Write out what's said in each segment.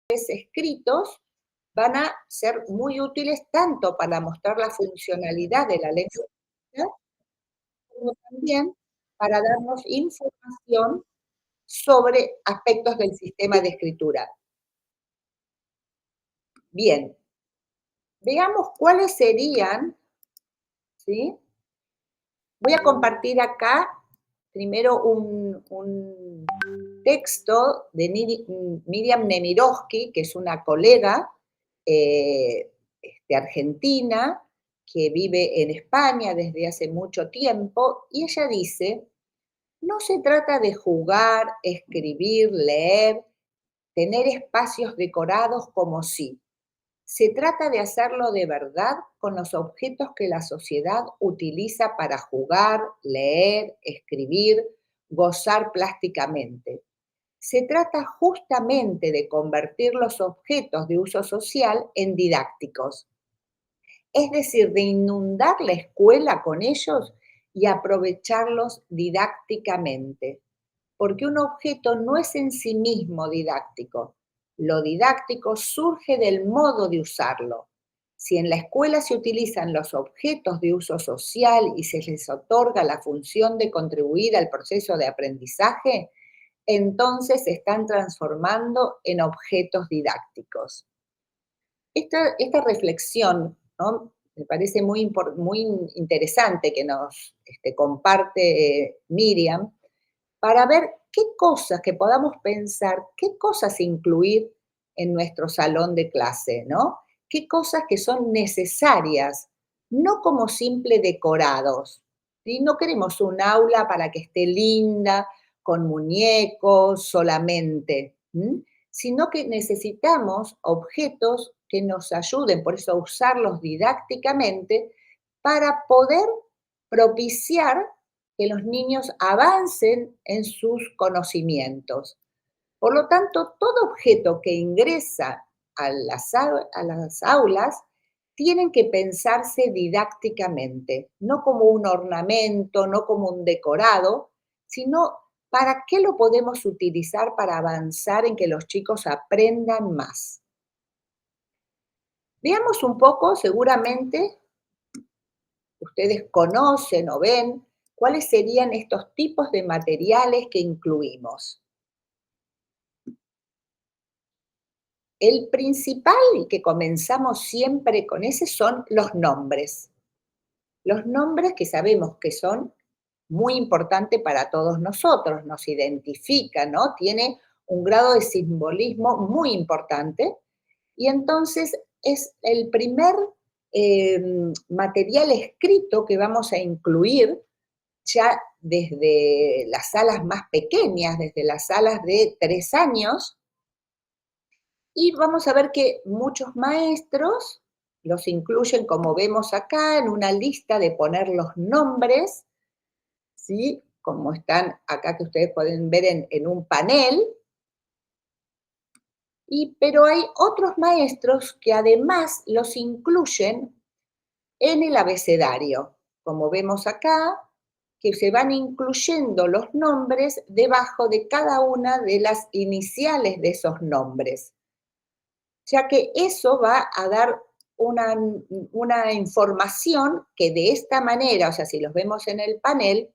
escritos van a ser muy útiles tanto para mostrar la funcionalidad de la lengua como también para darnos información sobre aspectos del sistema de escritura. Bien, veamos cuáles serían, ¿sí? Voy a compartir acá primero un texto de Miriam Nemirovsky, que es una colega argentina que vive en España desde hace mucho tiempo, y ella dice, no se trata de jugar, escribir, leer, tener espacios decorados como sí. Se trata de hacerlo de verdad con los objetos que la sociedad utiliza para jugar, leer, escribir, gozar plásticamente. Se trata justamente de convertir los objetos de uso social en didácticos, es decir, de inundar la escuela con ellos y aprovecharlos didácticamente, porque un objeto no es en sí mismo didáctico. Lo didáctico surge del modo de usarlo. Si en la escuela se utilizan los objetos de uso social y se les otorga la función de contribuir al proceso de aprendizaje, entonces se están transformando en objetos didácticos. Esta reflexión, ¿no? Me parece muy interesante que nos comparte Miriam, para ver qué cosas que podamos pensar, qué cosas incluir en nuestro salón de clase, ¿no? Qué cosas que son necesarias, no como simple decorados, ¿sí? No queremos un aula para que esté linda, con muñecos solamente, sino que necesitamos objetos que nos ayuden, por eso usarlos didácticamente, para poder propiciar que los niños avancen en sus conocimientos. Por lo tanto, todo objeto que ingresa a las aulas tienen que pensarse didácticamente, no como un ornamento, no como un decorado, sino para qué lo podemos utilizar para avanzar en que los chicos aprendan más. Veamos un poco, seguramente ustedes conocen o ven cuáles serían estos tipos de materiales que incluimos. El principal, y que comenzamos siempre con ese, son los nombres. Los nombres que sabemos que son muy importantes para todos nosotros, nos identifican, ¿no? Tiene un grado de simbolismo muy importante. Y entonces es el primer material escrito que vamos a incluir ya desde las salas más pequeñas, desde las salas de 3 años, y vamos a ver que muchos maestros los incluyen, como vemos acá, en una lista de poner los nombres, ¿sí? Como están acá que ustedes pueden ver en un panel. Pero hay otros maestros que además los incluyen en el abecedario, como vemos acá, que se van incluyendo los nombres debajo de cada una de las iniciales de esos nombres, ya que eso va a dar una información que de esta manera, o sea, si los vemos en el panel,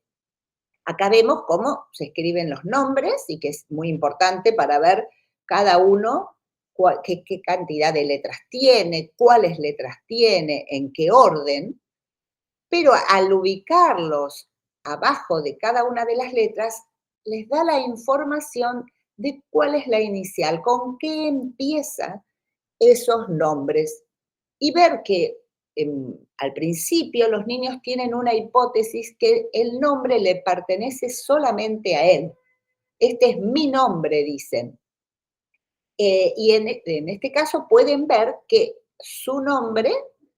acá vemos cómo se escriben los nombres y que es muy importante para ver cada uno qué cantidad de letras tiene, cuáles letras tiene, en qué orden, pero al ubicarlos abajo de cada una de las letras, les da la información de cuál es la inicial, con qué empieza esos nombres. Y ver que al principio los niños tienen una hipótesis que el nombre le pertenece solamente a él. Este es mi nombre, dicen. Y en este caso pueden ver que su nombre,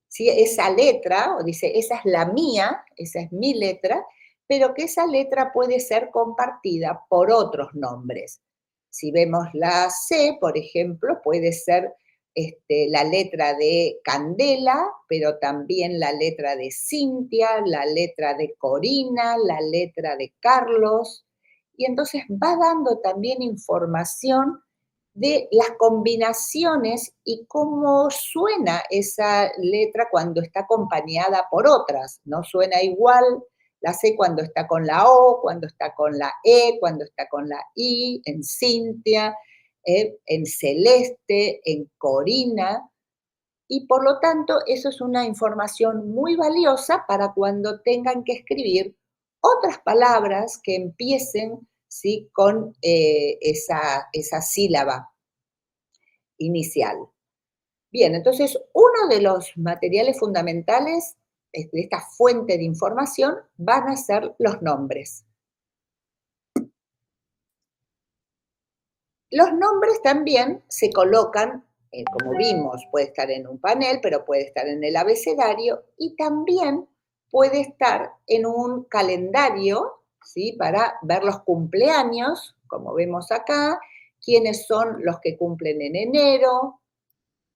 ¿sí? Esa letra, o dice, esa es la mía, esa es mi letra, pero que esa letra puede ser compartida por otros nombres. Si vemos la C, por ejemplo, puede ser la letra de Candela, pero también la letra de Cintia, la letra de Corina, la letra de Carlos, y entonces va dando también información de las combinaciones y cómo suena esa letra cuando está acompañada por otras. No suena igual la C cuando está con la O, cuando está con la E, cuando está con la I, en Cintia, en Celeste, en Corina, y por lo tanto eso es una información muy valiosa para cuando tengan que escribir otras palabras que empiecen, ¿sí?, con esa sílaba inicial. Bien, entonces uno de los materiales fundamentales de esta fuente de información van a ser los nombres. Los nombres también se colocan, como vimos, puede estar en un panel, pero puede estar en el abecedario y también puede estar en un calendario, ¿sí?, para ver los cumpleaños, como vemos acá, quiénes son los que cumplen en enero,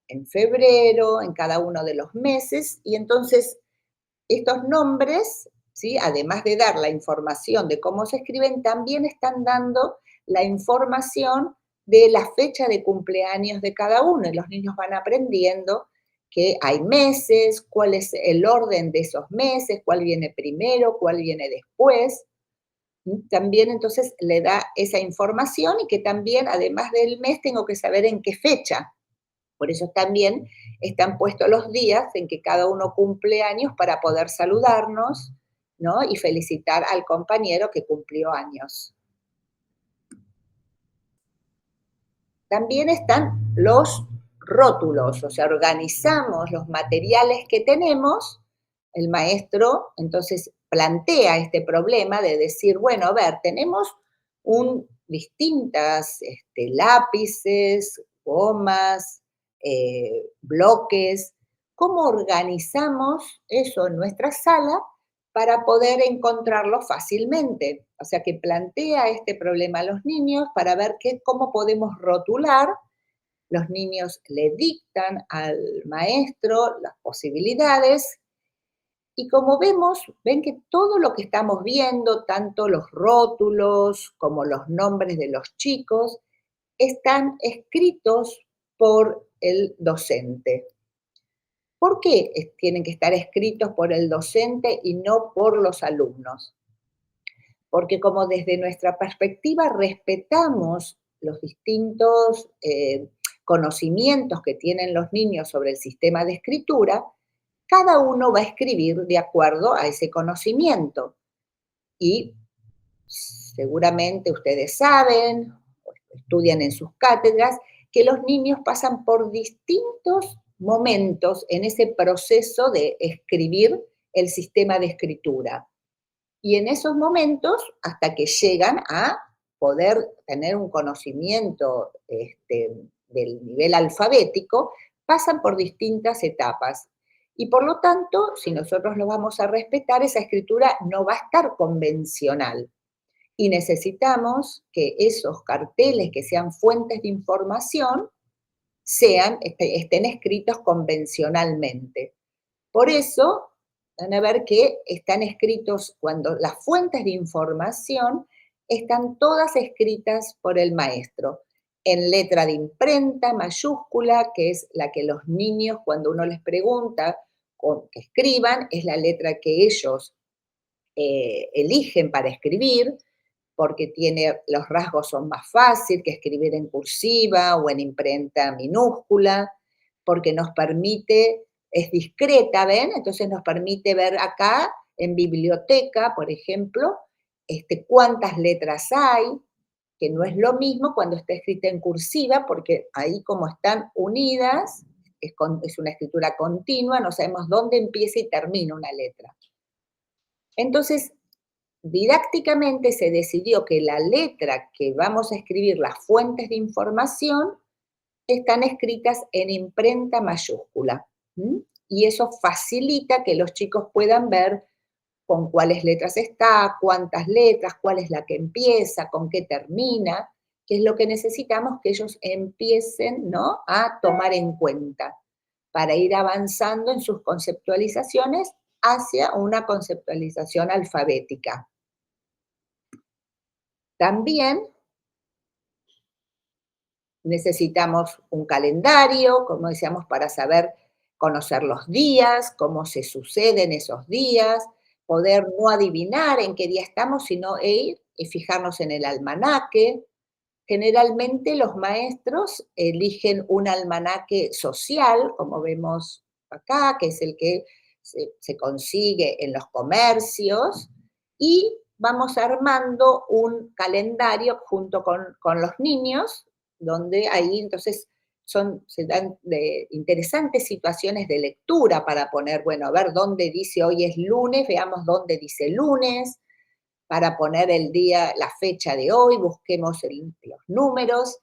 en febrero, en cada uno de los meses, y entonces estos nombres, ¿sí?, además de dar la información de cómo se escriben, también están dando la información de la fecha de cumpleaños de cada uno, y los niños van aprendiendo que hay meses, cuál es el orden de esos meses, cuál viene primero, cuál viene después. También entonces le da esa información y que también, además del mes, tengo que saber en qué fecha. Por eso también están puestos los días en que cada uno cumple años para poder saludarnos, ¿no?, y felicitar al compañero que cumplió años. También están los rótulos, o sea, organizamos los materiales que tenemos. El maestro entonces plantea este problema de decir, bueno, a ver, tenemos distintas lápices, gomas, bloques. ¿Cómo organizamos eso en nuestra sala para poder encontrarlo fácilmente? O sea, que plantea este problema a los niños para ver cómo podemos rotular. Los niños le dictan al maestro las posibilidades y como ven que todo lo que estamos viendo, tanto los rótulos como los nombres de los chicos, están escritos por el docente. ¿Por qué tienen que estar escritos por el docente y no por los alumnos? Porque como desde nuestra perspectiva respetamos los distintos conocimientos que tienen los niños sobre el sistema de escritura, cada uno va a escribir de acuerdo a ese conocimiento. Y seguramente ustedes saben, o estudian en sus cátedras, que los niños pasan por distintos momentos en ese proceso de escribir el sistema de escritura. Y en esos momentos, hasta que llegan a poder tener un conocimiento del nivel alfabético, pasan por distintas etapas. Y por lo tanto, si nosotros lo vamos a respetar, esa escritura no va a estar convencional. Y necesitamos que esos carteles que sean fuentes de información estén escritos convencionalmente. Por eso van a ver que están escritos, cuando las fuentes de información están todas escritas por el maestro, en letra de imprenta mayúscula, que es la que los niños, cuando uno les pregunta que escriban, es la letra que ellos eligen para escribir, porque los rasgos son más fáciles que escribir en cursiva o en imprenta minúscula, porque nos permite, es discreta, ¿ven? Entonces nos permite ver acá en biblioteca, por ejemplo, cuántas letras hay, que no es lo mismo cuando está escrita en cursiva, porque ahí como están unidas, es una escritura continua, no sabemos dónde empieza y termina una letra. Entonces, didácticamente se decidió que la letra que vamos a escribir, las fuentes de información, están escritas en imprenta mayúscula. Y eso facilita que los chicos puedan ver con cuáles letras está, cuántas letras, cuál es la que empieza, con qué termina, que es lo que necesitamos que ellos empiecen, ¿no?, a tomar en cuenta para ir avanzando en sus conceptualizaciones hacia una conceptualización alfabética. También Necesitamos un calendario, como decíamos, para saber conocer los días, cómo se suceden esos días, poder no adivinar en qué día estamos, sino ir y fijarnos en el almanaque. Generalmente los maestros eligen un almanaque social, como vemos acá, que es el que se consigue en los comercios, y vamos armando un calendario junto con los niños, donde ahí entonces se dan interesantes situaciones de lectura para poner, bueno, a ver dónde dice hoy es lunes, veamos dónde dice lunes, para poner el día, la fecha de hoy, busquemos los números,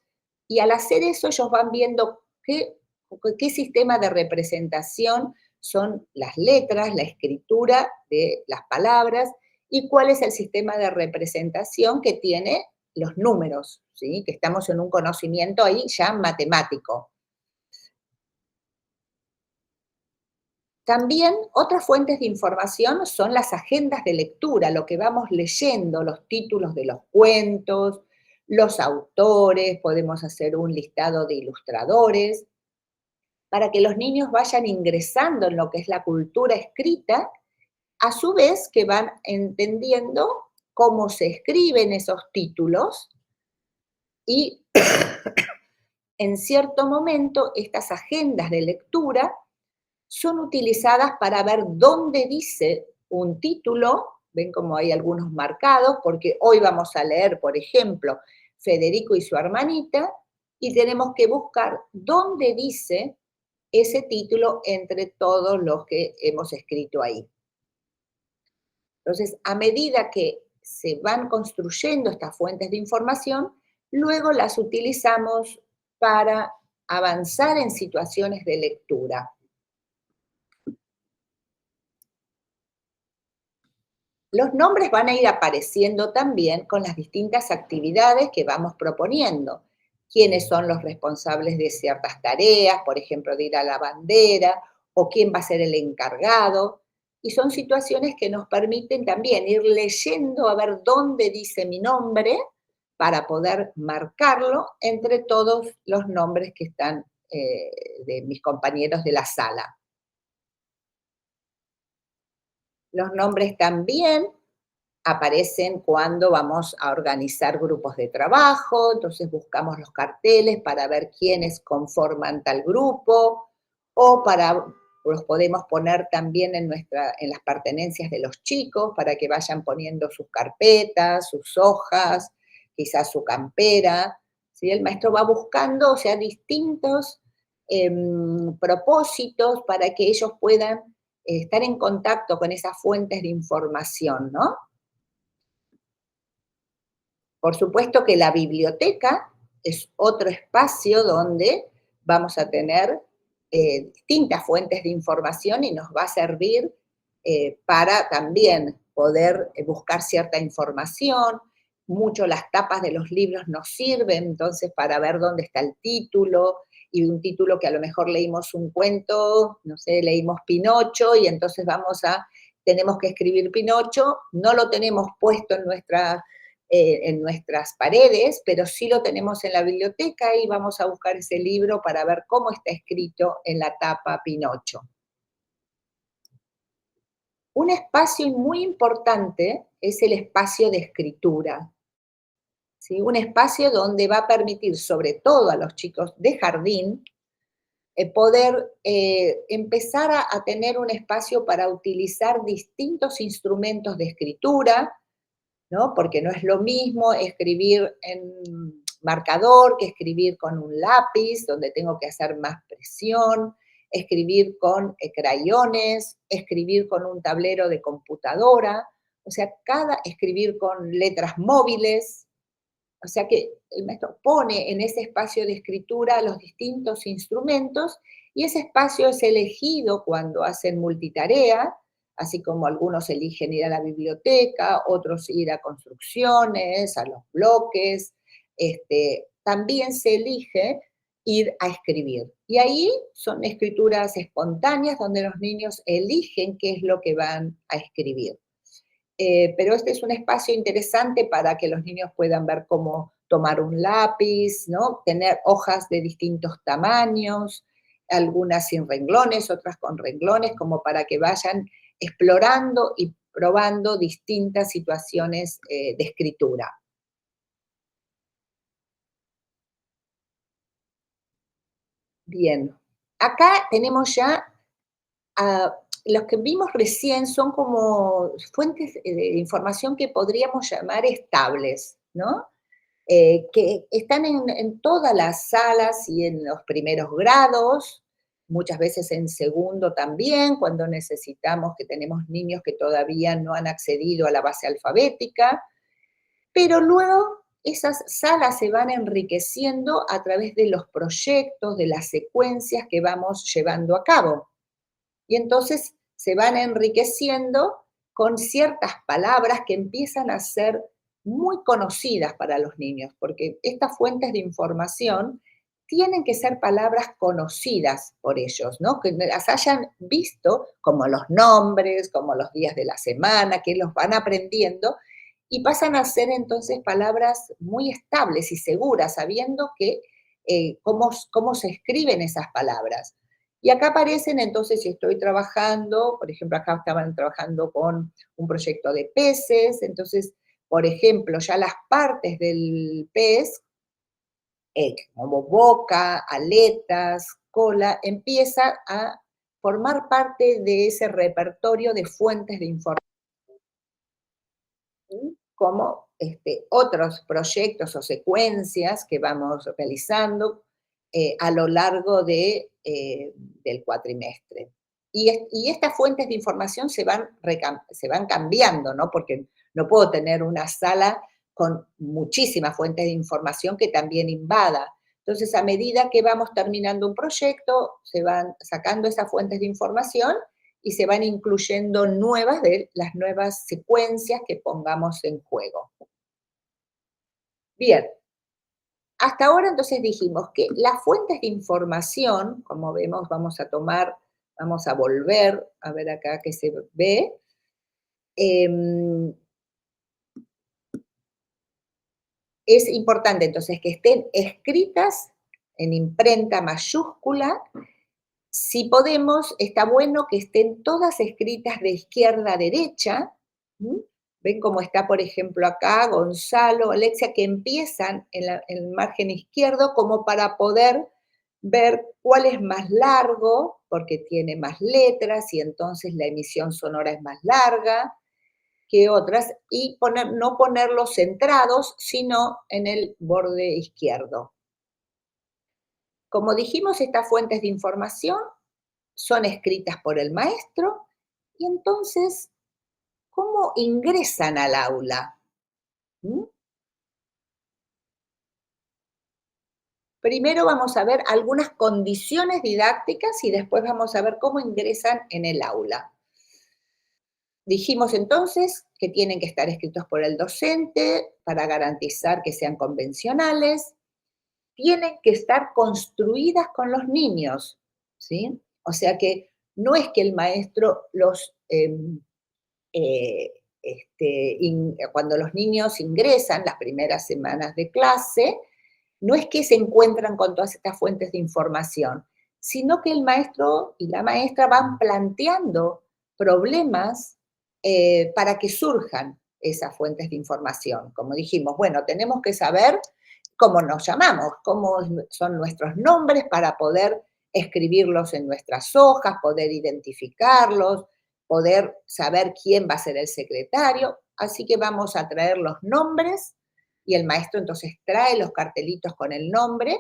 y al hacer eso ellos van viendo qué sistema de representación son las letras, la escritura de las palabras, y cuál es el sistema de representación que tiene los números, ¿sí? Que estamos en un conocimiento ahí ya matemático. También otras fuentes de información son las agendas de lectura, lo que vamos leyendo, los títulos de los cuentos, los autores, podemos hacer un listado de ilustradores, para que los niños vayan ingresando en lo que es la cultura escrita, a su vez que van entendiendo cómo se escriben esos títulos y en cierto momento estas agendas de lectura son utilizadas para ver dónde dice un título, ven como hay algunos marcados, porque hoy vamos a leer, por ejemplo, Federico y su hermanita, y tenemos que buscar dónde dice ese título entre todos los que hemos escrito ahí. Entonces, a medida que se van construyendo estas fuentes de información, luego las utilizamos para avanzar en situaciones de lectura. Los nombres van a ir apareciendo también con las distintas actividades que vamos proponiendo. Quiénes son los responsables de ciertas tareas, por ejemplo, de ir a la bandera, o quién va a ser el encargado. Y son situaciones que nos permiten también ir leyendo a ver dónde dice mi nombre para poder marcarlo entre todos los nombres que están de mis compañeros de la sala. Los nombres también aparecen cuando vamos a organizar grupos de trabajo, entonces buscamos los carteles para ver quiénes conforman tal grupo, o los podemos poner también en las pertenencias de los chicos para que vayan poniendo sus carpetas, sus hojas, quizás su campera. ¿Sí? El maestro va buscando, o sea, distintos propósitos para que ellos puedan estar en contacto con esas fuentes de información, ¿no? Por supuesto que la biblioteca es otro espacio donde vamos a tener distintas fuentes de información y nos va a servir para también poder buscar cierta información. Mucho las tapas de los libros nos sirven entonces para ver dónde está el título y un título que a lo mejor leímos un cuento, no sé, leímos Pinocho y entonces tenemos que escribir Pinocho, no lo tenemos puesto en nuestras paredes, pero sí lo tenemos en la biblioteca y vamos a buscar ese libro para ver cómo está escrito en la tapa Pinocho. Un espacio muy importante es el espacio de escritura, ¿sí? Un espacio donde va a permitir, sobre todo a los chicos de jardín, poder empezar a tener un espacio para utilizar distintos instrumentos de escritura, ¿no? Porque no es lo mismo escribir en marcador que escribir con un lápiz, donde tengo que hacer más presión, escribir con crayones, escribir con un tablero de computadora, o sea, escribir con letras móviles, o sea que el maestro pone en ese espacio de escritura los distintos instrumentos y ese espacio es elegido cuando hacen multitarea, así como algunos eligen ir a la biblioteca, otros ir a construcciones, a los bloques, también se elige ir a escribir. Y ahí son escrituras espontáneas donde los niños eligen qué es lo que van a escribir. pero este es un espacio interesante para que los niños puedan ver cómo tomar un lápiz, ¿no? Tener hojas de distintos tamaños, algunas sin renglones, otras con renglones, como para que vayan explorando y probando distintas situaciones de escritura. Bien, acá tenemos ya los que vimos recién son como fuentes de información que podríamos llamar estables, ¿no? Que están en todas las salas y en los primeros grados, muchas veces en segundo también, cuando necesitamos que tenemos niños que todavía no han accedido a la base alfabética, pero luego esas salas se van enriqueciendo a través de los proyectos, de las secuencias que vamos llevando a cabo. Y entonces se van enriqueciendo con ciertas palabras que empiezan a ser muy conocidas para los niños, porque estas fuentes de información tienen que ser palabras conocidas por ellos, ¿no? Que las hayan visto como los nombres, como los días de la semana, que los van aprendiendo y pasan a ser entonces palabras muy estables y seguras, sabiendo que cómo se escriben esas palabras. Y acá aparecen entonces si estoy trabajando, por ejemplo, acá estaban trabajando con un proyecto de peces, entonces, por ejemplo, ya las partes del pez, como boca, aletas, cola, empieza a formar parte de ese repertorio de fuentes de información como otros proyectos o secuencias que vamos realizando a lo largo del cuatrimestre. Y estas fuentes de información se van cambiando, ¿no? Porque no puedo tener una sala con muchísimas fuentes de información que también invada. Entonces, a medida que vamos terminando un proyecto, se van sacando esas fuentes de información y se van incluyendo nuevas de las nuevas secuencias que pongamos en juego. Bien, hasta ahora entonces dijimos que las fuentes de información, como vemos, vamos a volver a ver acá que se ve, em, es importante entonces que estén escritas en imprenta mayúscula. Si podemos, está bueno que estén todas escritas de izquierda a derecha. ¿M? Ven cómo está, por ejemplo, acá Gonzalo, Alexia, que empiezan en el margen izquierdo como para poder ver cuál es más largo, porque tiene más letras y entonces la emisión sonora es más larga que otras, y no ponerlos centrados, sino en el borde izquierdo. Como dijimos, estas fuentes de información son escritas por el maestro y entonces, ¿cómo ingresan al aula? ¿Mm? Primero vamos a ver algunas condiciones didácticas y después vamos a ver cómo ingresan en el aula. Dijimos entonces que tienen que estar escritos por el docente para garantizar que sean convencionales, tienen que estar construidas con los niños, ¿sí? O sea que no es que el maestro cuando los niños ingresan las primeras semanas de clase, no es que se encuentran con todas estas fuentes de información, sino que el maestro y la maestra van planteando problemas para que surjan esas fuentes de información. Como dijimos, bueno, tenemos que saber cómo nos llamamos, cómo son nuestros nombres para poder escribirlos en nuestras hojas, poder identificarlos, poder saber quién va a ser el secretario. Así que vamos a traer los nombres y el maestro entonces trae los cartelitos con el nombre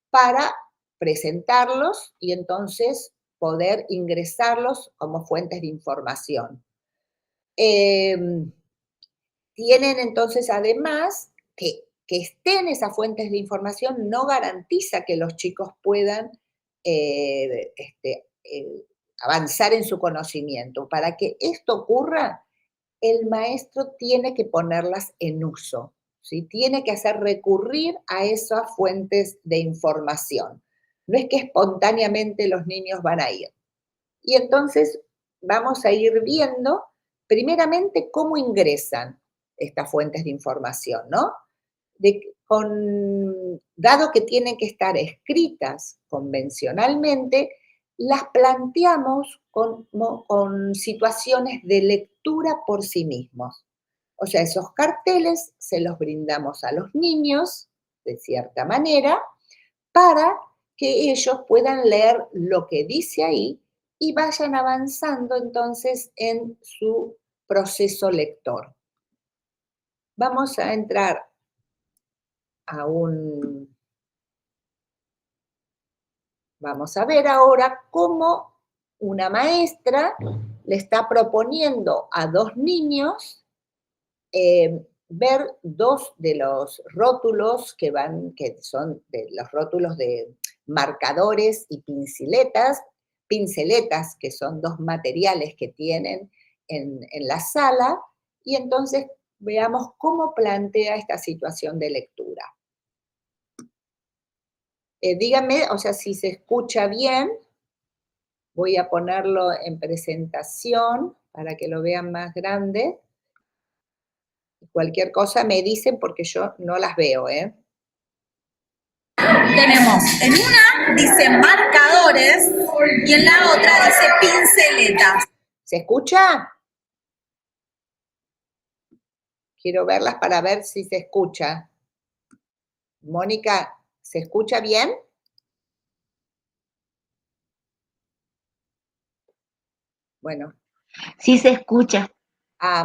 para presentarlos y entonces poder ingresarlos como fuentes de información. Tienen entonces además que estén esas fuentes de información no garantiza que los chicos puedan avanzar en su conocimiento. Para que esto ocurra, el maestro tiene que ponerlas en uso, ¿sí? Tiene que hacer recurrir a esas fuentes de información. No es que espontáneamente los niños van a ir. Y entonces vamos a ir viendo primeramente, cómo ingresan estas fuentes de información, ¿no? Dado que tienen que estar escritas convencionalmente, las planteamos con situaciones de lectura por sí mismos. O sea, esos carteles se los brindamos a los niños, de cierta manera, para que ellos puedan leer lo que dice ahí y vayan avanzando entonces en su proceso lector. Vamos a entrar a un... Vamos a ver ahora cómo una maestra le está proponiendo a dos niños ver dos de los rótulos que son de los rótulos de marcadores y pinceletas, que son dos materiales que tienen en la sala, y entonces veamos cómo plantea esta situación de lectura. Díganme, o sea, si se escucha bien, voy a ponerlo en presentación para que lo vean más grande. Cualquier cosa me dicen porque yo no las veo, ¿eh? Tenemos en una dice marcadores y en la otra dice pinceletas. ¿Se escucha? Quiero verlas para ver si se escucha. Mónica, ¿se escucha bien? Bueno. Sí se escucha.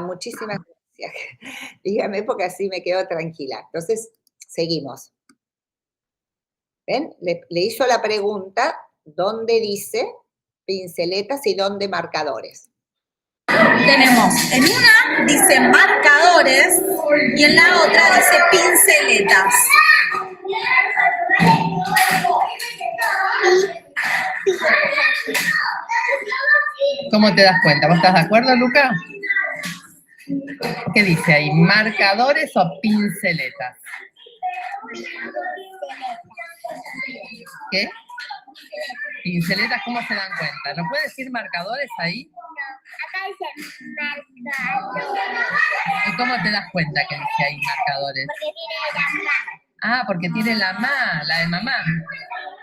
Muchísimas gracias. Dígame porque así me quedo tranquila. Entonces, seguimos. ¿Ven? Le hizo la pregunta, ¿dónde dice pinceletas y dónde marcadores? Tenemos en una dice marcadores y en la otra dice pinceletas. ¿Cómo te das cuenta? ¿Vos estás de acuerdo, Luca? ¿Qué dice ahí? ¿Marcadores o pinceletas? ¿Qué? Pinceletas, ¿cómo se dan cuenta? ¿No puede decir marcadores ahí? Acá dice marcadores. ¿Y cómo te das cuenta que dice ahí marcadores? Porque tiene la ma. Porque tiene la de mamá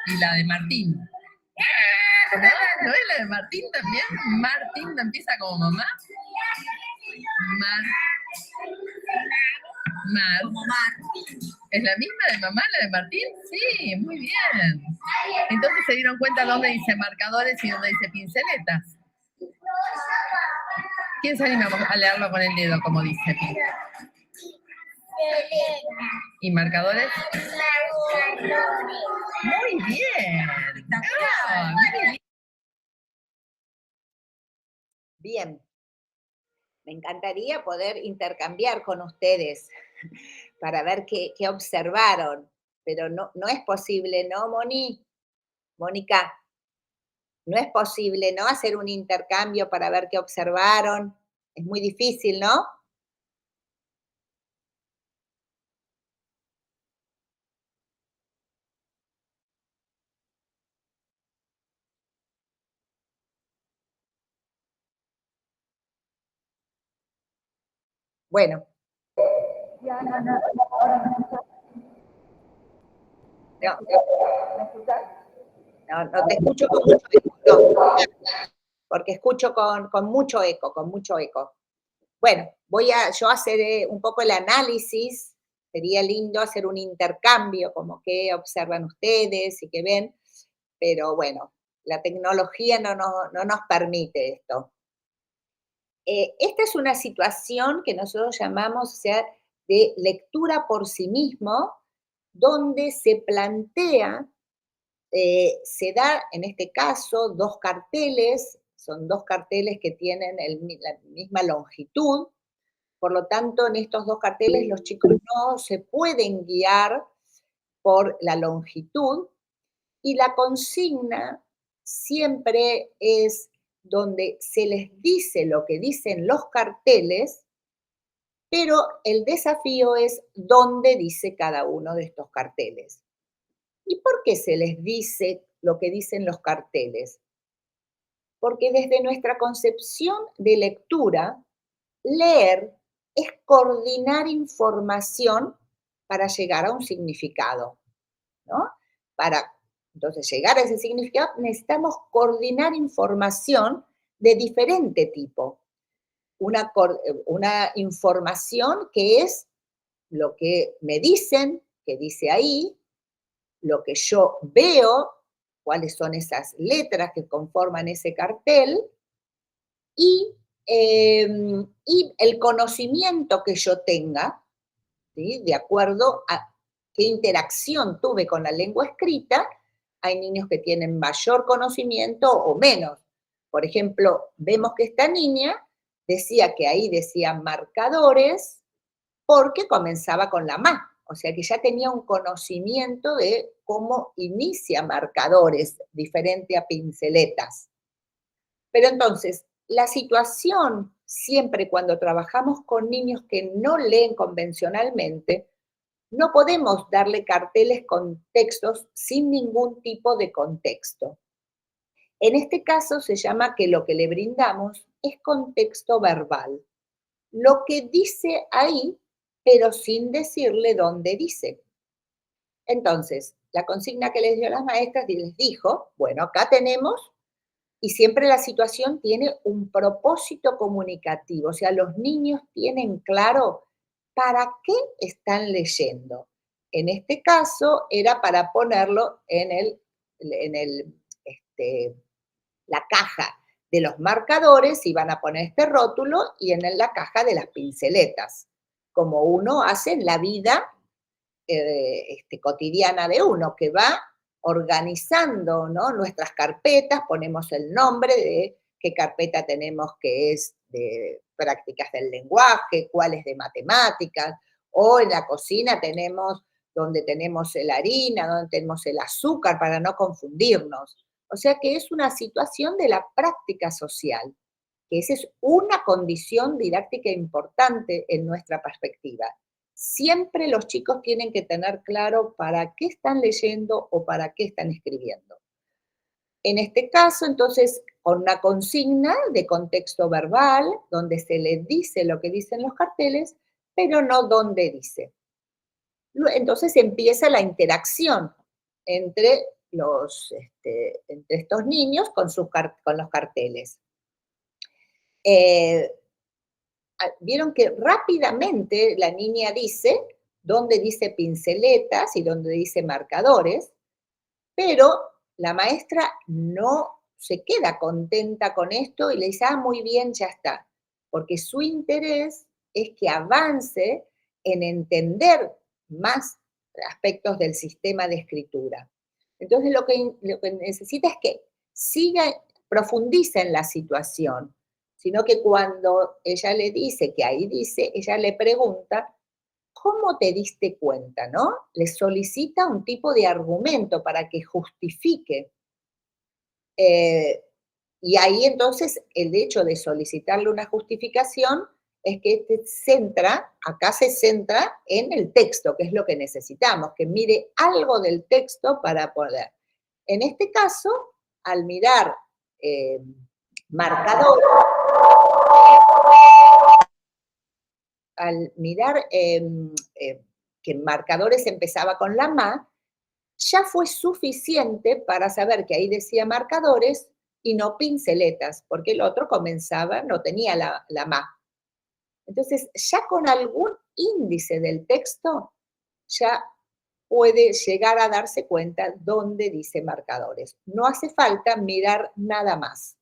y la de Martín. ¿No? ¿No es la de Martín también? ¿Martín no empieza como mamá? ¿Es la misma de mamá, la de Martín? Sí, muy bien. Entonces se dieron cuenta dónde dice marcadores y dónde dice pinceletas. ¿Quién se anima a leerlo con el dedo, como dice? ¿Y marcadores? Muy bien. Muy bien. Bien. Me encantaría poder intercambiar con ustedes para ver qué observaron, pero no es posible, ¿no, Mónica? No es posible, ¿no? Hacer un intercambio para ver qué observaron. Es muy difícil, ¿no? Bueno. No, no te escucho con mucho eco, no, porque escucho con mucho eco, con mucho eco. Bueno, voy a yo hacer un poco el análisis, sería lindo hacer un intercambio, como qué observan ustedes y qué ven, pero bueno, la tecnología no nos permite esto. Esta es una situación que nosotros llamamos, o sea, de lectura por sí mismo, donde se plantea, se da en este caso dos carteles, son dos carteles que tienen la misma longitud, por lo tanto, en estos dos carteles los chicos no se pueden guiar por la longitud y la consigna siempre es donde se les dice lo que dicen los carteles, pero el desafío es dónde dice cada uno de estos carteles. ¿Y por qué se les dice lo que dicen los carteles? Porque desde nuestra concepción de lectura, leer es coordinar información para llegar a un significado, ¿no? Entonces, llegar a ese significado necesitamos coordinar información de diferente tipo. Una información que es lo que me dicen, que dice ahí, lo que yo veo, cuáles son esas letras que conforman ese cartel, y, y el conocimiento que yo tenga, ¿sí? De acuerdo a qué interacción tuve con la lengua escrita. Hay niños que tienen mayor conocimiento o menos. Por ejemplo, vemos que esta niña decía que ahí decía marcadores porque comenzaba con la ma, o sea que ya tenía un conocimiento de cómo inicia marcadores, diferente a pinceletas. Pero entonces, la situación siempre cuando trabajamos con niños que no leen convencionalmente, no podemos darle carteles con textos sin ningún tipo de contexto. En este caso se llama que lo que le brindamos es contexto verbal. Lo que dice ahí, pero sin decirle dónde dice. Entonces, la consigna que les dio a las maestras les dijo, bueno, acá tenemos, y siempre la situación tiene un propósito comunicativo, o sea, los niños tienen claro para qué están leyendo. En este caso era para ponerlo en la caja de los marcadores, iban a poner este rótulo, y en la caja de las pinceletas, como uno hace en la vida cotidiana de uno, que va organizando, ¿no? Nuestras carpetas, ponemos el nombre de qué carpeta tenemos que es de prácticas del lenguaje, cuál es de matemáticas, o en la cocina tenemos donde tenemos la harina, donde tenemos el azúcar, para no confundirnos. O sea que es una situación de la práctica social, que esa es una condición didáctica importante en nuestra perspectiva. Siempre los chicos tienen que tener claro para qué están leyendo o para qué están escribiendo. En este caso, entonces, con una consigna de contexto verbal, donde se les dice lo que dicen los carteles, pero no dónde dice. Entonces empieza la interacción entre, entre estos niños con los carteles. Vieron que rápidamente la niña dice dónde dice pinceletas y dónde dice marcadores, pero la maestra no se queda contenta con esto y le dice, muy bien, ya está, porque su interés es que avance en entender más aspectos del sistema de escritura. Entonces lo que necesita es que siga, profundice en la situación, sino que cuando ella le dice que ahí dice, ella le pregunta, ¿cómo te diste cuenta, no? Le solicita un tipo de argumento para que justifique. Y ahí entonces el hecho de solicitarle una justificación es que acá se centra en el texto, que es lo que necesitamos, que mire algo del texto para poder. En este caso, al mirar marcador, al mirar que marcadores empezaba con la ma, ya fue suficiente para saber que ahí decía marcadores y no pinceletas, porque el otro comenzaba, no tenía la ma. Entonces, ya con algún índice del texto, ya puede llegar a darse cuenta dónde dice marcadores. No hace falta mirar nada más.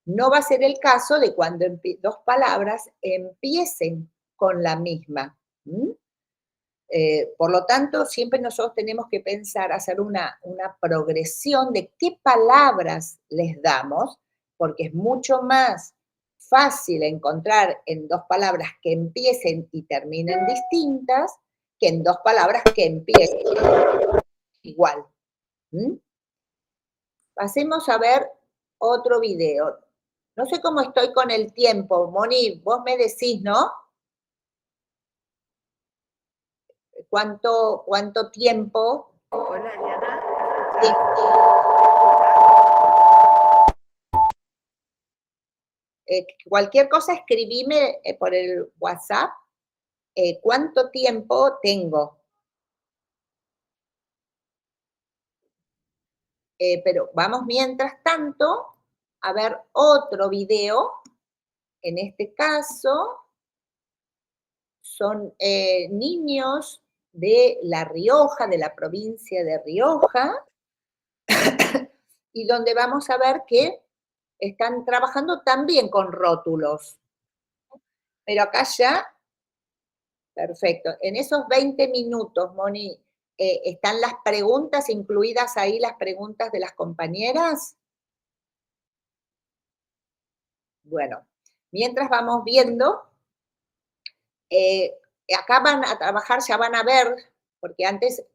No va a ser el caso de cuando dos palabras empiecen con la misma. Por lo tanto, siempre nosotros tenemos que pensar, hacer una progresión de qué palabras les damos, porque es mucho más fácil encontrar en dos palabras que empiecen y terminen distintas que en dos palabras que empiecen igual. Pasemos a ver otro video. No sé cómo estoy con el tiempo, Moni, vos me decís, ¿no? ¿Cuánto tiempo? Hola, Diana. Sí. cualquier cosa escribime por el WhatsApp cuánto tiempo tengo. Pero vamos mientras tanto a ver otro video. En este caso son niños de La Rioja, de la provincia de Rioja, y donde vamos a ver que están trabajando también con rótulos. Pero acá ya, perfecto. En esos 20 minutos, Moni, ¿están las preguntas incluidas ahí, las preguntas de las compañeras? Bueno, mientras vamos viendo, acá van a trabajar, ya van a ver, porque antes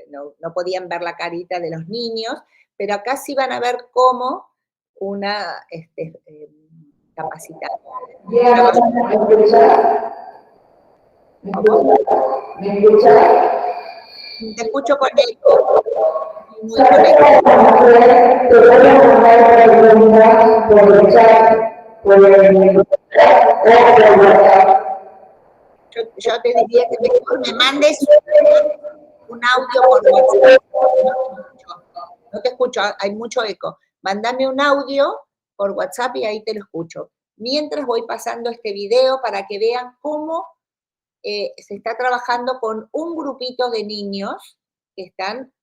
no podían ver la carita de los niños, pero acá sí van a ver cómo una capacitada. ¿Me escuchas? Te escucho con eco. Muy Te voy a mandar preguntas por el chat, por el WhatsApp. Yo te diría que mejor me mandes un audio por WhatsApp. No te escucho, hay mucho eco. Mándame un audio por WhatsApp y ahí te lo escucho. Mientras voy pasando este video para que vean cómo se está trabajando con un grupito de niños que están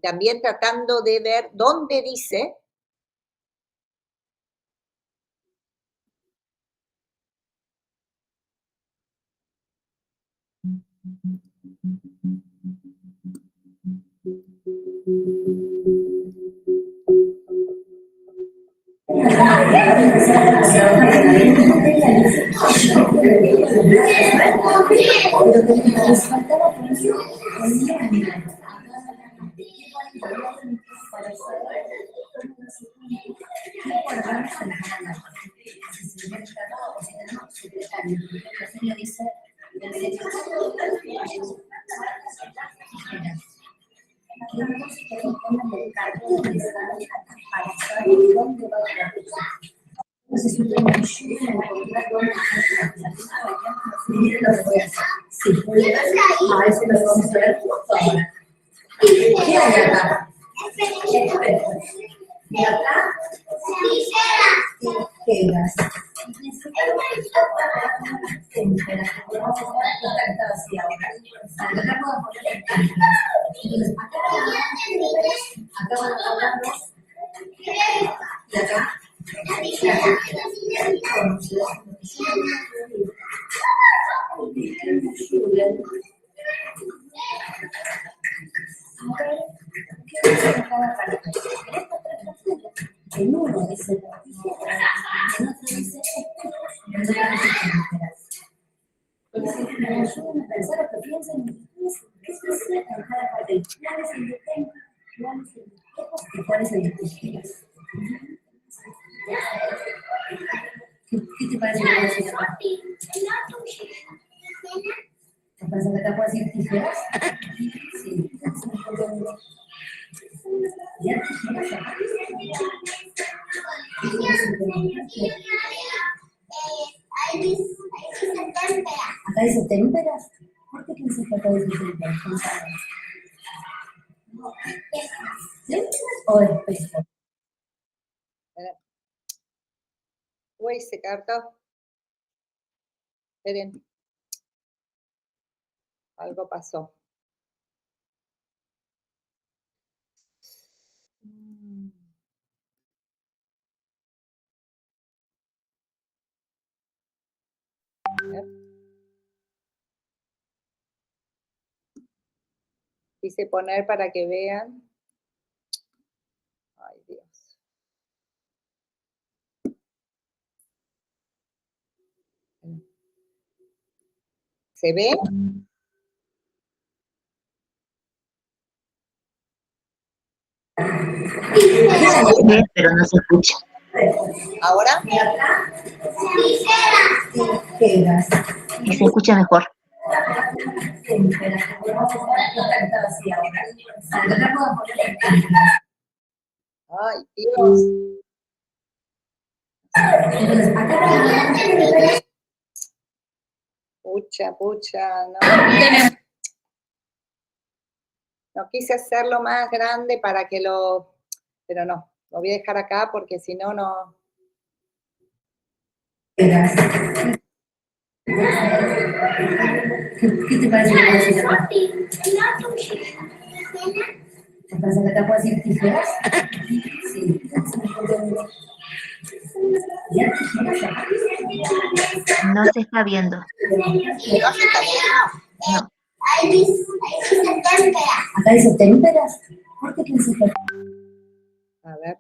también tratando de ver dónde dice. Acá dice témperas. ¿Por qué piensas que acá dice témperas? ¿Témperas o espejo? Uy, se cortó. Esperen. Algo pasó. Quise poner para que vean. Ay, Dios. ¿Se ve? Se ve, pero no se escucha. ¿Ahora? Y se escucha mejor. Ay, Dios. Entonces, acá Pucha, no. Tenemos No quise hacerlo más grande para que lo... Pero no, lo voy a dejar acá porque si no, no... pegas. ¿Qué te parece que puedo decir acá? ¿Te parece que acá puedo decir tijeras? Sí. ¿Ya tijeras acá? No se está viendo. No. Acá dice témperas. ¿Por qué piensas que A ver.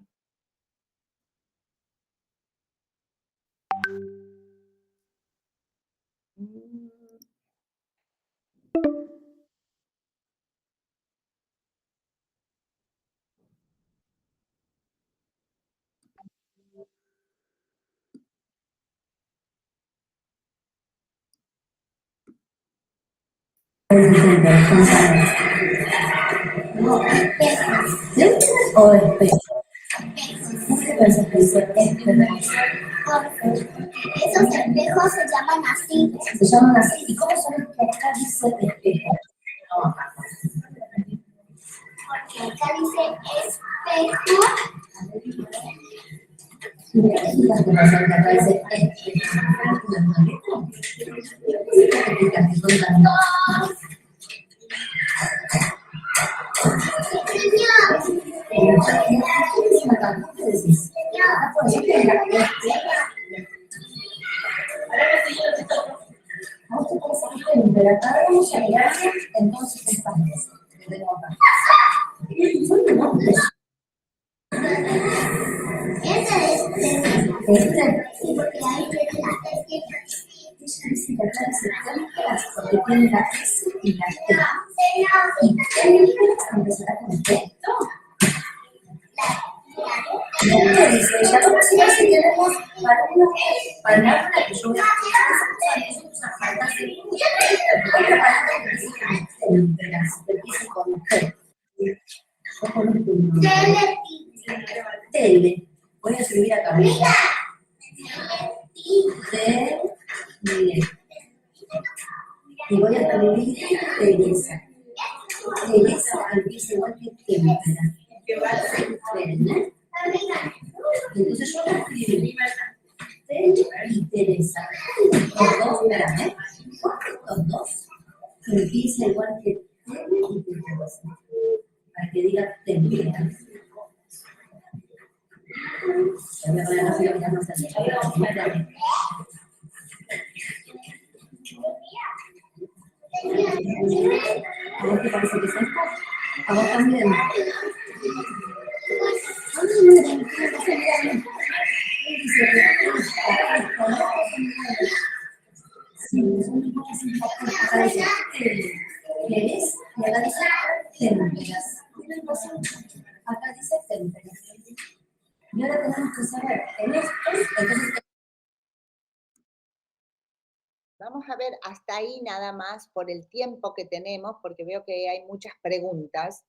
o espejo? ¿Por qué piensas que dice espejo? Esos espejos se llaman así. Se llaman así. ¿Y cómo sabes que acá dice espejo? No, acá. Porque acá dice espejo. Fíjate que pasa que acá dice espejo. ¿Qué decís? Pero acá vamos a mirar entonces españoles. Son de nombres. Ese es Sí, porque ahí tiene la porque tiene la S y la T. Y técnicas empezará con T. Dice, ya como si no se tenemos para una que yo voy a tele. Voy a escribir acá. Tele. Y voy a escribir Teresa. Teresa empieza igual que témpera. Entonces yo voy a escribir Tel y Teresa. Los dos, espérame. Los dos. Empieza igual que Tel y Teresa. Para que diga témpera. Voy a poner así lo que ya no se hace. ¿A vos te parece que es esto? ¿A vos también? Acá dice ¿quieres? Y acá dice témperas. Acá dice témperas. Y ahora tenemos que saber en estos, entonces Vamos a ver hasta ahí nada más por el tiempo que tenemos, porque veo que hay muchas preguntas.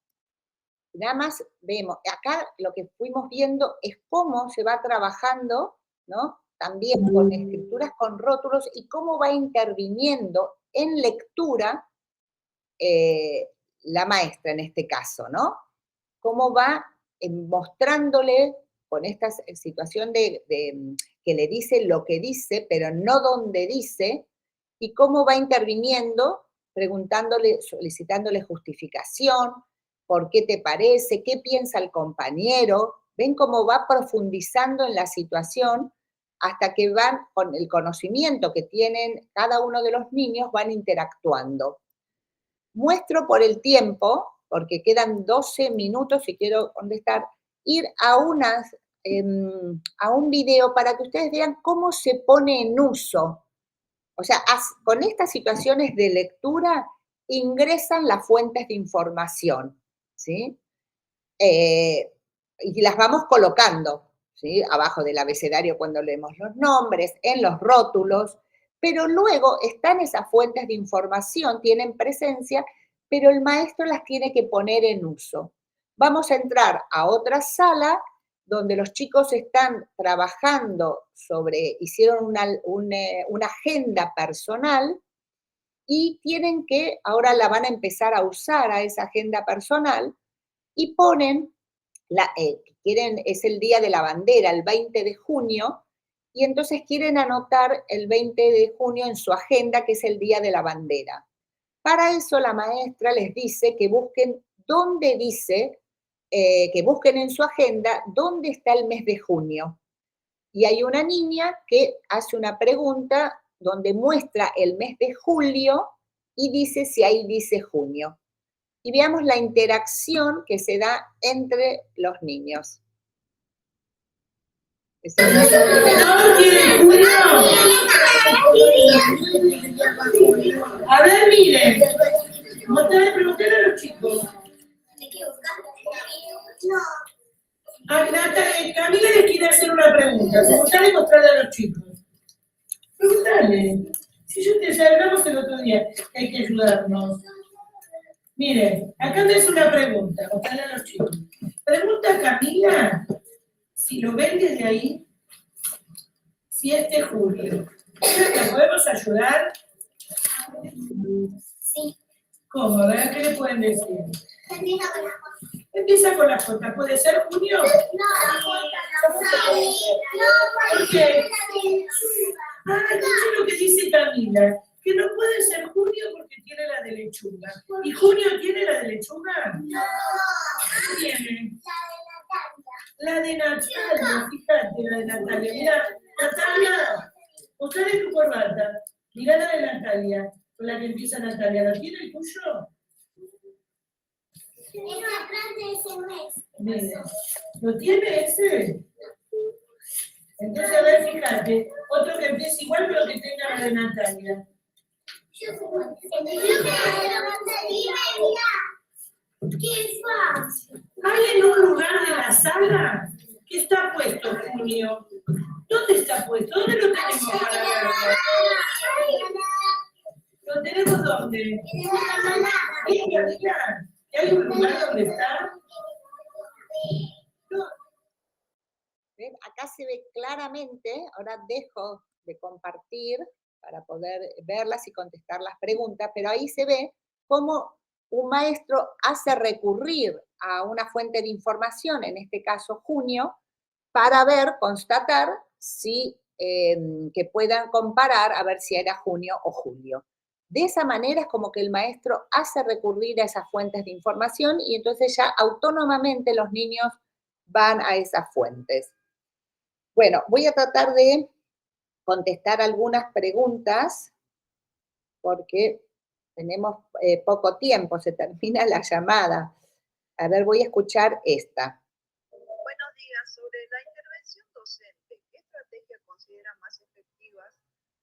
Nada más vemos, acá lo que fuimos viendo es cómo se va trabajando, ¿no? También con escrituras con rótulos y cómo va interviniendo en lectura la maestra en este caso, ¿no? Cómo va mostrándole con esta situación de que le dice lo que dice, pero no donde dice, y cómo va interviniendo, preguntándole, solicitándole justificación, por qué te parece, qué piensa el compañero, ven cómo va profundizando en la situación hasta que van, con el conocimiento que tienen cada uno de los niños, van interactuando. Muestro por el tiempo, porque quedan 12 minutos y quiero contestar, ir a a un video para que ustedes vean cómo se pone en uso. O sea, con estas situaciones de lectura ingresan las fuentes de información, ¿sí? Y las vamos colocando, ¿sí? Abajo del abecedario cuando leemos los nombres, en los rótulos, pero luego están esas fuentes de información, tienen presencia, pero el maestro las tiene que poner en uso. Vamos a entrar a otra sala donde los chicos están trabajando hicieron una agenda personal y tienen que, ahora la van a empezar a usar a esa agenda personal y ponen, es el Día de la Bandera, el 20 de junio, y entonces quieren anotar el 20 de junio en su agenda, que es el Día de la Bandera. Para eso la maestra les dice que busquen dónde dice, que busquen en su agenda dónde está el mes de junio. Y hay una niña que hace una pregunta donde muestra el mes de julio y dice si ahí dice junio. Y veamos la interacción que se da entre los niños. A ver, miren. Preguntar a los chicos. Camila les quiere hacer una pregunta. Preguntale y mostrarle a los chicos. Preguntale. Si yo te hablamos el otro día, hay que ayudarnos. Miren, acá te hace una pregunta. Mostrarle a los chicos. Pregunta a Camila si lo ven desde ahí, si este es julio. ¿Te podemos ayudar? Sí. ¿Cómo? A ver, ¿qué le pueden decir? Empieza con la J. ¿Puede ser junio? No. ¿Por qué? Escuchen lo que dice Camila, que no puede ser junio porque tiene la de lechuga. ¿Y junio tiene la de lechuga? No. ¿Qué tiene? La de Natalia, fíjate, la de Natalia. Mirá, Natalia, mostrale tu corbata. Mirá la de Natalia, con la que empieza Natalia. ¿La tiene el tuyo? Mira, ¿lo tiene ese? Entonces, a ver, fíjate, otro que empiece igual, pero que tenga la de Natalia. ¿Hay en un lugar de la sala que está puesto junio? ¿Dónde está puesto? ¿Dónde lo tenemos para verlo? ¿Lo tenemos dónde? Mira, mira. ¿Hay un lugar donde está? No. ¿Ven? Acá se ve claramente, ahora dejo de compartir para poder verlas y contestar las preguntas, pero ahí se ve cómo un maestro hace recurrir a una fuente de información, en este caso junio, para constatar si, que puedan comparar a ver si era junio o julio. De esa manera es como que el maestro hace recurrir a esas fuentes de información y entonces ya autónomamente los niños van a esas fuentes. Bueno, voy a tratar de contestar algunas preguntas porque tenemos poco tiempo, se termina la llamada. A ver, voy a escuchar esta. Buenos días. Sobre la intervención docente, ¿qué estrategias consideran más efectivas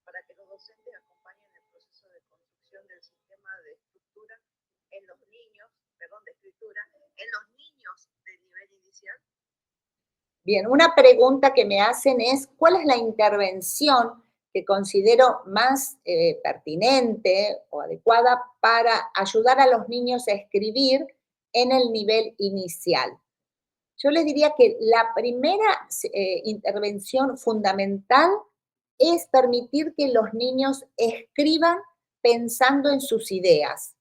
para que los docentes acompañen el proceso de construcción del sistema de estructura en los niños, de escritura, en los niños de nivel inicial? Bien, una pregunta que me hacen es, ¿cuál es la intervención que considero más pertinente o adecuada para ayudar a los niños a escribir en el nivel inicial? Yo les diría que la primera intervención fundamental es permitir que los niños escriban pensando en sus ideas.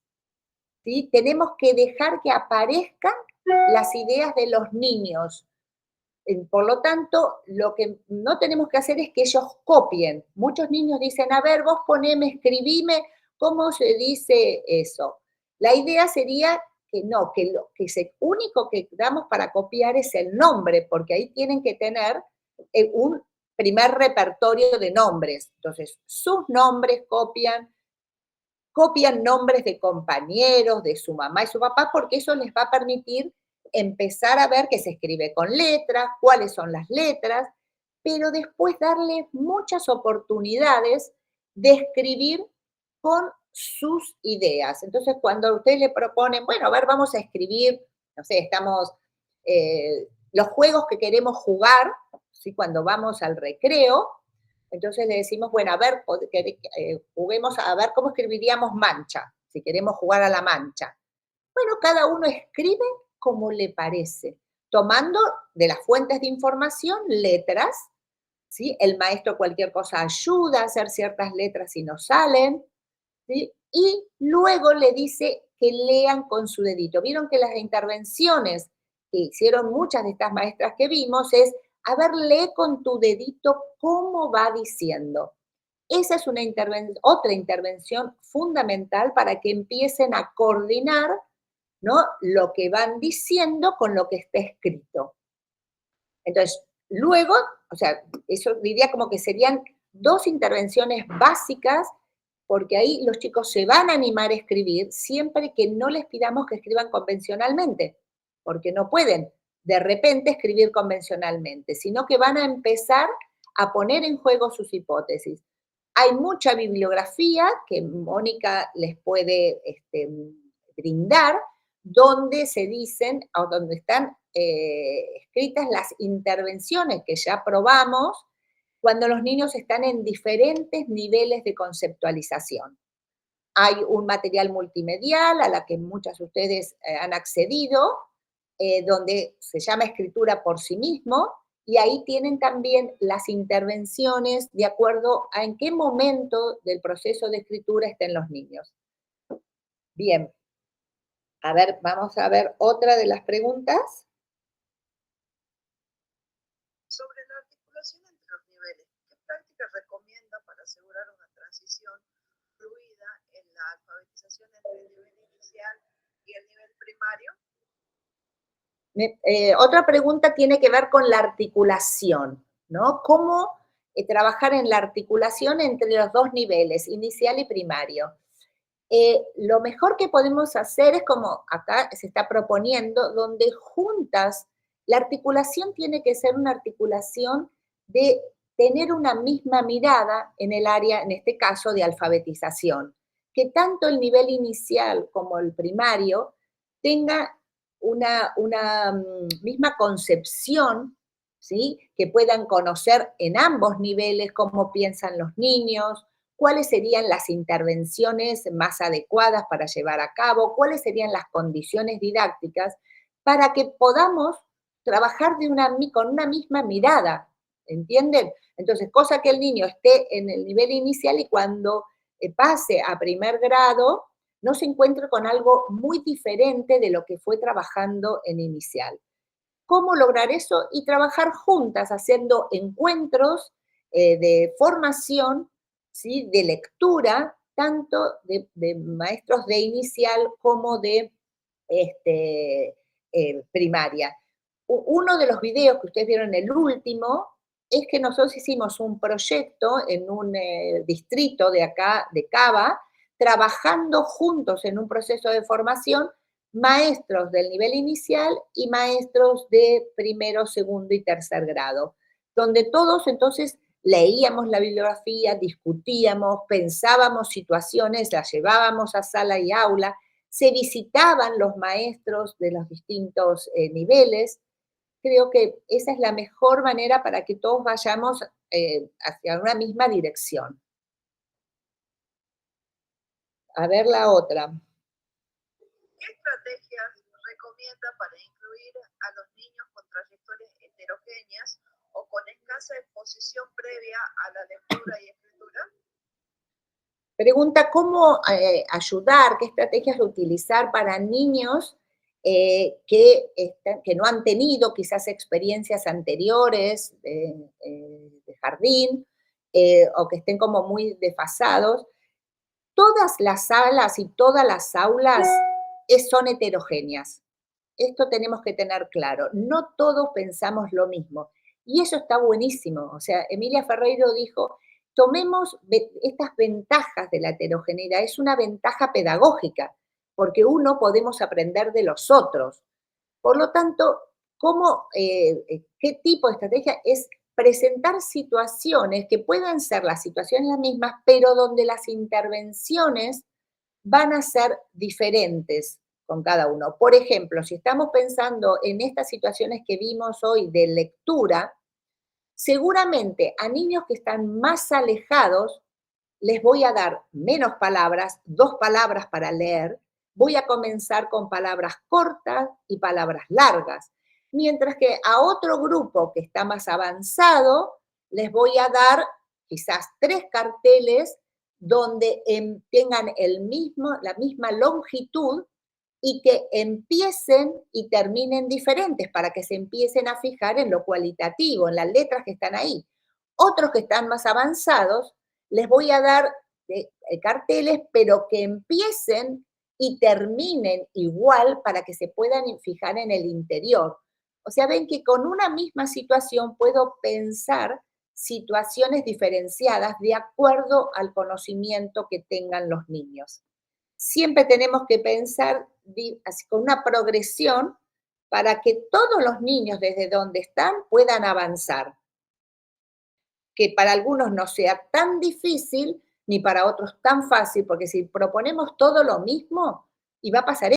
¿Sí? Tenemos que dejar que aparezcan las ideas de los niños. Por lo tanto, lo que no tenemos que hacer es que ellos copien. Muchos niños dicen, a ver, vos poneme, escribime, ¿cómo se dice eso? La idea sería que no, que lo único que damos para copiar es el nombre, porque ahí tienen que tener un primer repertorio de nombres. Entonces, sus nombres copian nombres de compañeros, de su mamá y su papá, porque eso les va a permitir empezar a ver que se escribe con letras, cuáles son las letras, pero después darle muchas oportunidades de escribir con sus ideas. Entonces, cuando ustedes le proponen, bueno, a ver, vamos a escribir, no sé, los juegos que queremos jugar, ¿sí? Cuando vamos al recreo, entonces le decimos, bueno, a ver, juguemos a ver cómo escribiríamos mancha, si queremos jugar a la mancha. Bueno, cada uno escribe como le parece, tomando de las fuentes de información letras, ¿sí? El maestro cualquier cosa ayuda a hacer ciertas letras si no salen, ¿sí? Y luego le dice que lean con su dedito. Vieron que las intervenciones que hicieron muchas de estas maestras que vimos es, a ver, lee con tu dedito cómo va diciendo. Esa es otra intervención fundamental para que empiecen a coordinar, ¿no?, lo que van diciendo con lo que está escrito. Entonces, luego, o sea, eso diría como que serían 2 intervenciones básicas, porque ahí los chicos se van a animar a escribir siempre que no les pidamos que escriban convencionalmente, porque no pueden de repente escribir convencionalmente, sino que van a empezar a poner en juego sus hipótesis. Hay mucha bibliografía que Mónica les puede brindar, donde se dicen, o donde están escritas las intervenciones que ya probamos cuando los niños están en diferentes niveles de conceptualización. Hay un material multimedial a la que muchas de ustedes han accedido, donde se llama Escritura por sí mismo, y ahí tienen también las intervenciones de acuerdo a en qué momento del proceso de escritura estén los niños. Bien, a ver, vamos a ver otra de las preguntas. Sobre la articulación entre los niveles, ¿qué prácticas recomienda para asegurar una transición fluida en la alfabetización entre el nivel inicial y el nivel primario? Otra pregunta tiene que ver con la articulación, ¿no? ¿Cómo trabajar en la articulación entre los 2 niveles, inicial y primario? Lo mejor que podemos hacer es como acá se está proponiendo, donde juntas, la articulación tiene que ser una articulación de tener una misma mirada en el área, en este caso, de alfabetización. Que tanto el nivel inicial como el primario tenga una misma concepción, ¿sí? Que puedan conocer en ambos niveles cómo piensan los niños, cuáles serían las intervenciones más adecuadas para llevar a cabo, cuáles serían las condiciones didácticas, para que podamos trabajar con una misma mirada, ¿entienden? Entonces, cosa que el niño esté en el nivel inicial y cuando pase a primer grado, no se encuentre con algo muy diferente de lo que fue trabajando en inicial. ¿Cómo lograr eso? Y trabajar juntas, haciendo encuentros de formación, ¿sí?, de lectura, tanto de maestros de inicial como de primaria. Uno de los videos que ustedes vieron, el último, es que nosotros hicimos un proyecto en un distrito de acá, de Cava, trabajando juntos en un proceso de formación, maestros del nivel inicial y maestros de primero, segundo y tercer grado, donde todos entonces leíamos la bibliografía, discutíamos, pensábamos situaciones, las llevábamos a sala y aula, se visitaban los maestros de los distintos niveles. Creo que esa es la mejor manera para que todos vayamos hacia una misma dirección. A ver la otra. ¿Qué estrategias recomienda para incluir a los niños con trayectorias heterogéneas o con escasa exposición previa a la lectura y escritura? Pregunta cómo ayudar, qué estrategias utilizar para niños que no han tenido quizás experiencias anteriores de jardín o que estén como muy desfasados. Todas las salas y todas las aulas son heterogéneas. Esto tenemos que tener claro. No todos pensamos lo mismo. Y eso está buenísimo. O sea, Emilia Ferreiro dijo, tomemos estas ventajas de la heterogeneidad. Es una ventaja pedagógica, porque uno podemos aprender de los otros. Por lo tanto, ¿qué tipo de estrategia? Es presentar situaciones que puedan ser las situaciones las mismas, pero donde las intervenciones van a ser diferentes con cada uno. Por ejemplo, si estamos pensando en estas situaciones que vimos hoy de lectura, seguramente a niños que están más alejados les voy a dar menos palabras, 2 palabras para leer, voy a comenzar con palabras cortas y palabras largas. mientras que a otro grupo que está más avanzado les voy a dar quizás 3 carteles donde tengan la misma longitud y que empiecen y terminen diferentes para que se empiecen a fijar en lo cualitativo, en las letras que están ahí. Otros que están más avanzados, les voy a dar carteles, pero que empiecen y terminen igual para que se puedan fijar en el interior. O sea, ven que con una misma situación puedo pensar situaciones diferenciadas de acuerdo al conocimiento que tengan los niños. Siempre tenemos que pensar así, con una progresión para que todos los niños desde donde están puedan avanzar. Que para algunos no sea tan difícil ni para otros tan fácil, porque si proponemos todo lo mismo, y va a pasar